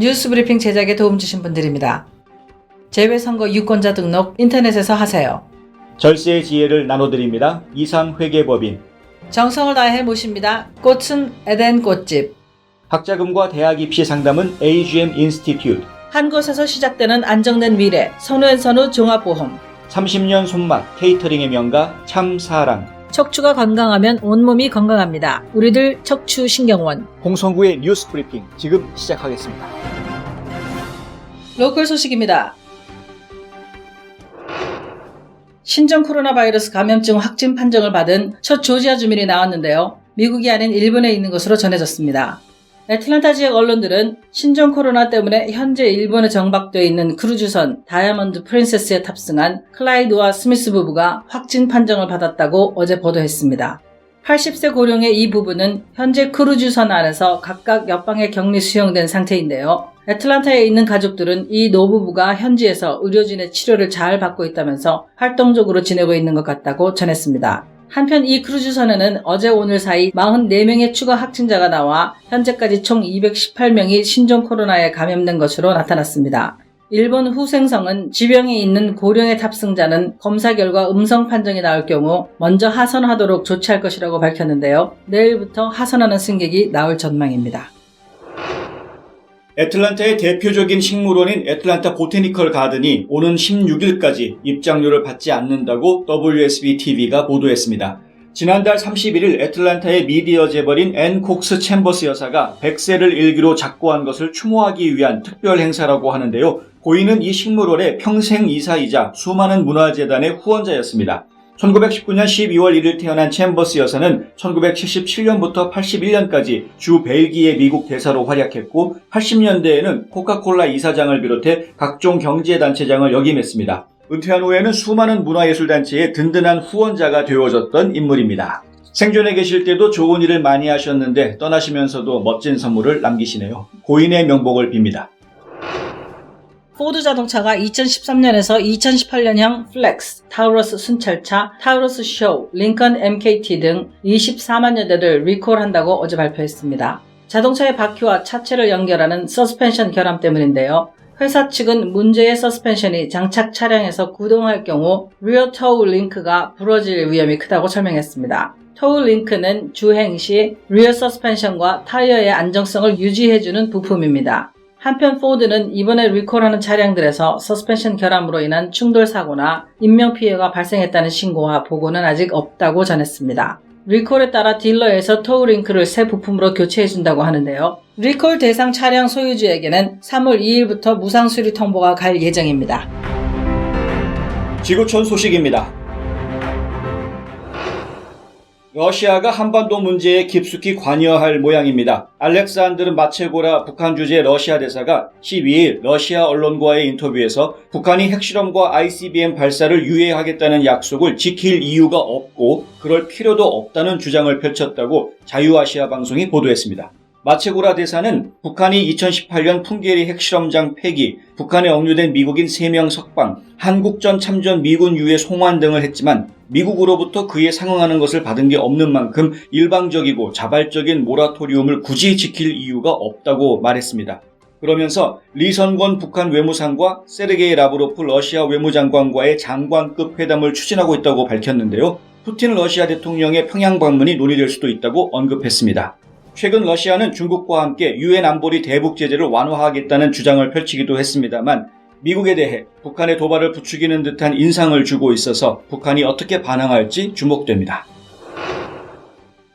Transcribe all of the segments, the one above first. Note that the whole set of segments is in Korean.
뉴스브리핑 제작에 도움 주신 분들입니다. 재외선거 유권자 등록 인터넷에서 하세요. 절세의 지혜를 나눠드립니다. 이상회계법인. 정성을 다해 모십니다. 꽃은 에덴 꽃집. 학자금과 대학 입시 상담은 AGM 인스티튜트. 한 곳에서 시작되는 안정된 미래, 선우앤선우 종합보험. 30년 손맛 케이터링의 명가 참사랑. 척추가 건강하면 온몸이 건강합니다. 우리들 척추신경원. 홍성구의 뉴스 브리핑 지금 시작하겠습니다. 로컬 소식입니다. 신종 코로나 바이러스 감염증 확진 판정을 받은 첫 조지아 주민이 나왔는데요. 미국이 아닌 일본에 있는 것으로 전해졌습니다. 애틀랜타 지역 언론들은 신종 코로나 때문에 현재 일본에 정박되어 있는 크루즈선 다이아몬드 프린세스에 탑승한 클라이드와 스미스 부부가 확진 판정을 받았다고 어제 보도했습니다. 80세 고령의 이 부부는 현재 크루즈선 안에서 각각 옆방에 격리 수용된 상태인데요. 애틀랜타에 있는 가족들은 이 노부부가 현지에서 의료진의 치료를 잘 받고 있다면서 활동적으로 지내고 있는 것 같다고 전했습니다. 한편 이 크루즈선에는 어제 오늘 사이 44명의 추가 확진자가 나와 현재까지 총 218명이 신종 코로나에 감염된 것으로 나타났습니다. 일본 후생성은 지병이 있는 고령의 탑승자는 검사 결과 음성 판정이 나올 경우 먼저 하선하도록 조치할 것이라고 밝혔는데요. 내일부터 하선하는 승객이 나올 전망입니다. 애틀랜타의 대표적인 식물원인 애틀랜타 보테니컬 가든이 오는 16일까지 입장료를 받지 않는다고 WSB-TV가 보도했습니다. 지난달 31일 애틀랜타의 미디어 재벌인 앤 콕스 챔버스 여사가 100세를 일기로 작고한 것을 추모하기 위한 특별 행사라고 하는데요. 고인은 이 식물원의 평생 이사이자 수많은 문화재단의 후원자였습니다. 1919년 12월 1일 태어난 챔버스 여사는 1977년부터 81년까지 주 벨기에 미국 대사로 활약했고 80년대에는 코카콜라 이사장을 비롯해 각종 경제단체장을 역임했습니다. 은퇴한 후에는 수많은 문화예술단체의 든든한 후원자가 되어줬던 인물입니다. 생존해 계실 때도 좋은 일을 많이 하셨는데 떠나시면서도 멋진 선물을 남기시네요. 고인의 명복을 빕니다. 포드 자동차가 2013년에서 2018년형 플렉스, 타우러스 순찰차, 타우러스 쇼, 링컨 MKT 등 24만여 대를 리콜한다고 어제 발표했습니다. 자동차의 바퀴와 차체를 연결하는 서스펜션 결함 때문인데요. 회사 측은 문제의 서스펜션이 장착 차량에서 구동할 경우 리어 토우 링크가 부러질 위험이 크다고 설명했습니다. 토우 링크는 주행 시 리어 서스펜션과 타이어의 안정성을 유지해주는 부품입니다. 한편 포드는 이번에 리콜하는 차량들에서 서스펜션 결함으로 인한 충돌 사고나 인명피해가 발생했다는 신고와 보고는 아직 없다고 전했습니다. 리콜에 따라 딜러에서 토우 링크를 새 부품으로 교체해준다고 하는데요. 리콜 대상 차량 소유주에게는 3월 2일부터 무상 수리 통보가 갈 예정입니다. 지구촌 소식입니다. 러시아가 한반도 문제에 깊숙이 관여할 모양입니다. 알렉산드르 마체고라 북한 주재 러시아 대사가 12일 러시아 언론과의 인터뷰에서 북한이 핵실험과 ICBM 발사를 유예하겠다는 약속을 지킬 이유가 없고 그럴 필요도 없다는 주장을 펼쳤다고 자유아시아 방송이 보도했습니다. 마체고라 대사는 북한이 2018년 풍계리 핵실험장 폐기, 북한에 억류된 미국인 3명 석방, 한국전 참전 미군 유해 송환 등을 했지만 미국으로부터 그에 상응하는 것을 받은 게 없는 만큼 일방적이고 자발적인 모라토리움을 굳이 지킬 이유가 없다고 말했습니다. 그러면서 리선권 북한 외무상과 세르게이 라브로프 러시아 외무장관과의 장관급 회담을 추진하고 있다고 밝혔는데요. 푸틴 러시아 대통령의 평양 방문이 논의될 수도 있다고 언급했습니다. 최근 러시아는 중국과 함께 유엔 안보리 대북 제재를 완화하겠다는 주장을 펼치기도 했습니다만 미국에 대해 북한의 도발을 부추기는 듯한 인상을 주고 있어서 북한이 어떻게 반응할지 주목됩니다.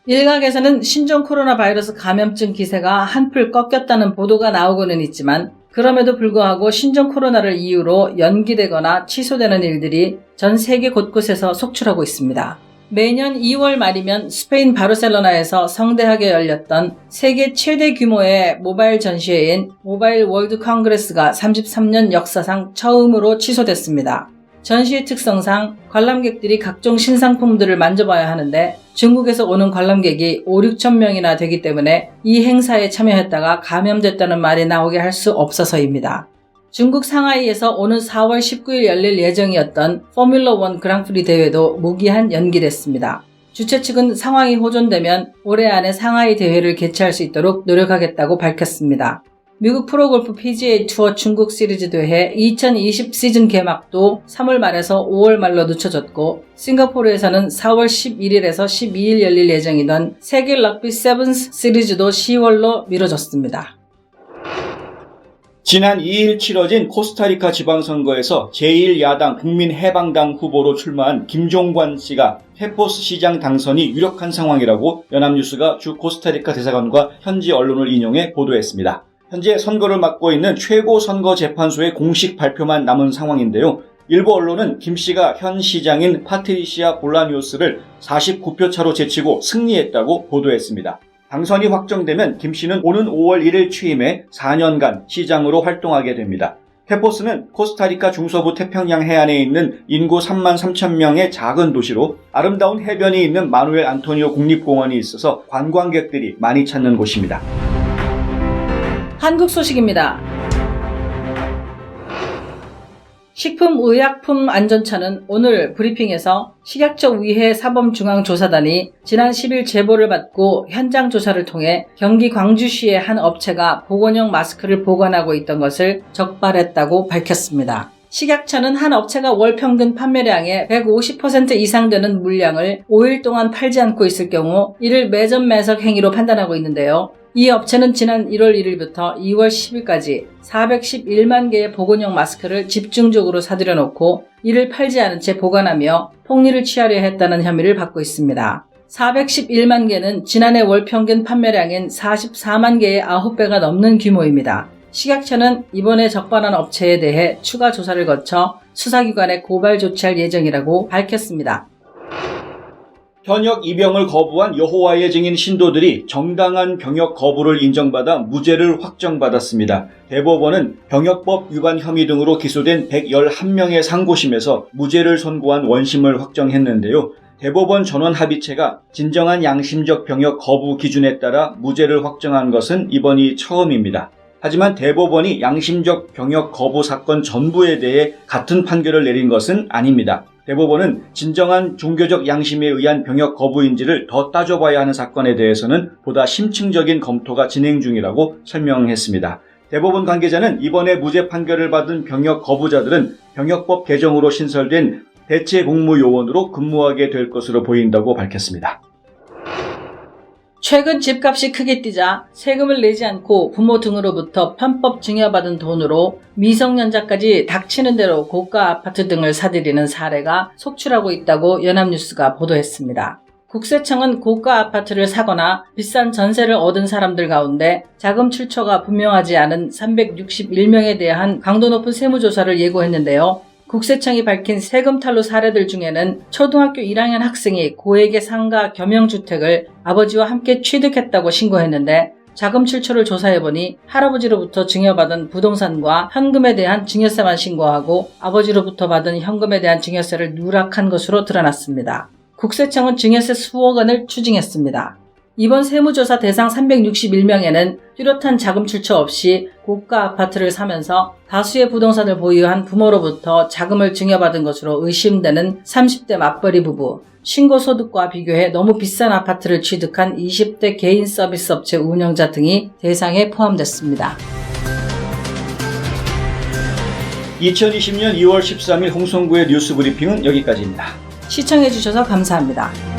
일각에서는 신종 코로나 바이러스 감염증 기세가 한풀 꺾였다는 보도가 나오고는 있지만 그럼에도 불구하고 신종 코로나를 이유로 연기되거나 취소되는 일들이 전 세계 곳곳에서 속출하고 있습니다. 매년 2월 말이면 스페인 바르셀로나에서 성대하게 열렸던 세계 최대 규모의 모바일 전시회인 모바일 월드 컨그레스가 33년 역사상 처음으로 취소됐습니다. 전시의 특성상 관람객들이 각종 신상품들을 만져봐야 하는데 중국에서 오는 관람객이 5-6천 명이나 되기 때문에 이 행사에 참여했다가 감염됐다는 말이 나오게 할 수 없어서입니다. 중국 상하이에서 오는 4월 19일 열릴 예정이었던 포뮬러1 그랑프리 대회도 무기한 연기됐습니다. 주최 측은 상황이 호전되면 올해 안에 상하이 대회를 개최할 수 있도록 노력하겠다고 밝혔습니다. 미국 프로골프 PGA 투어 중국 시리즈 대회 2020 시즌 개막도 3월 말에서 5월 말로 늦춰졌고, 싱가포르에서는 4월 11일에서 12일 열릴 예정이던 세계 럭비 세븐스 시리즈도 10월로 미뤄졌습니다. 지난 2일 치러진 코스타리카 지방선거에서 제1야당 국민해방당 후보로 출마한 김종관 씨가 페포스 시장 당선이 유력한 상황이라고 연합뉴스가 주 코스타리카 대사관과 현지 언론을 인용해 보도했습니다. 현재 선거를 맡고 있는 최고선거재판소의 공식 발표만 남은 상황인데요. 일부 언론은 김 씨가 현 시장인 파트리시아 볼라뉴스를 49표 차로 제치고 승리했다고 보도했습니다. 당선이 확정되면 김 씨는 오는 5월 1일 취임해 4년간 시장으로 활동하게 됩니다. 페포스는 코스타리카 중서부 태평양 해안에 있는 인구 3만 3천 명의 작은 도시로 아름다운 해변이 있는 마누엘 안토니오 국립공원이 있어서 관광객들이 많이 찾는 곳입니다. 한국 소식입니다. 식품의약품안전처는 오늘 브리핑에서 식약처 위해 사범중앙조사단이 지난 10일 제보를 받고 현장 조사를 통해 경기 광주시의 한 업체가 보건용 마스크를 보관하고 있던 것을 적발했다고 밝혔습니다. 식약처는 한 업체가 월 평균 판매량의 150% 이상 되는 물량을 5일 동안 팔지 않고 있을 경우 이를 매점 매석 행위로 판단하고 있는데요. 이 업체는 지난 1월 1일부터 2월 10일까지 411만 개의 보건용 마스크를 집중적으로 사들여놓고 이를 팔지 않은 채 보관하며 폭리를 취하려 했다는 혐의를 받고 있습니다. 411만 개는 지난해 월 평균 판매량인 44만 개의 9배가 넘는 규모입니다. 식약처는 이번에 적발한 업체에 대해 추가 조사를 거쳐 수사기관에 고발 조치할 예정이라고 밝혔습니다. 현역 입영을 거부한 여호와의 증인 신도들이 정당한 병역 거부를 인정받아 무죄를 확정받았습니다. 대법원은 병역법 위반 혐의 등으로 기소된 111명의 상고심에서 무죄를 선고한 원심을 확정했는데요. 대법원 전원 합의체가 진정한 양심적 병역 거부 기준에 따라 무죄를 확정한 것은 이번이 처음입니다. 하지만 대법원이 양심적 병역 거부 사건 전부에 대해 같은 판결을 내린 것은 아닙니다. 대법원은 진정한 종교적 양심에 의한 병역 거부인지를 더 따져봐야 하는 사건에 대해서는 보다 심층적인 검토가 진행 중이라고 설명했습니다. 대법원 관계자는 이번에 무죄 판결을 받은 병역 거부자들은 병역법 개정으로 신설된 대체공무요원으로 근무하게 될 것으로 보인다고 밝혔습니다. 최근 집값이 크게 뛰자 세금을 내지 않고 부모 등으로부터 편법 증여받은 돈으로 미성년자까지 닥치는 대로 고가 아파트 등을 사들이는 사례가 속출하고 있다고 연합뉴스가 보도했습니다. 국세청은 고가 아파트를 사거나 비싼 전세를 얻은 사람들 가운데 자금 출처가 분명하지 않은 361명에 대한 강도 높은 세무조사를 예고했는데요. 국세청이 밝힌 세금 탈루 사례들 중에는 초등학교 1학년 학생이 고액의 상가 겸용주택을 아버지와 함께 취득했다고 신고했는데 자금 출처를 조사해보니 할아버지로부터 증여받은 부동산과 현금에 대한 증여세만 신고하고 아버지로부터 받은 현금에 대한 증여세를 누락한 것으로 드러났습니다. 국세청은 증여세 수억 원을 추징했습니다. 이번 세무조사 대상 361명에는 뚜렷한 자금 출처 없이 고가 아파트를 사면서 다수의 부동산을 보유한 부모로부터 자금을 증여받은 것으로 의심되는 30대 맞벌이 부부, 신고소득과 비교해 너무 비싼 아파트를 취득한 20대 개인 서비스 업체 운영자 등이 대상에 포함됐습니다. 2020년 2월 13일 홍성구의 뉴스 브리핑은 여기까지입니다. 시청해주셔서 감사합니다.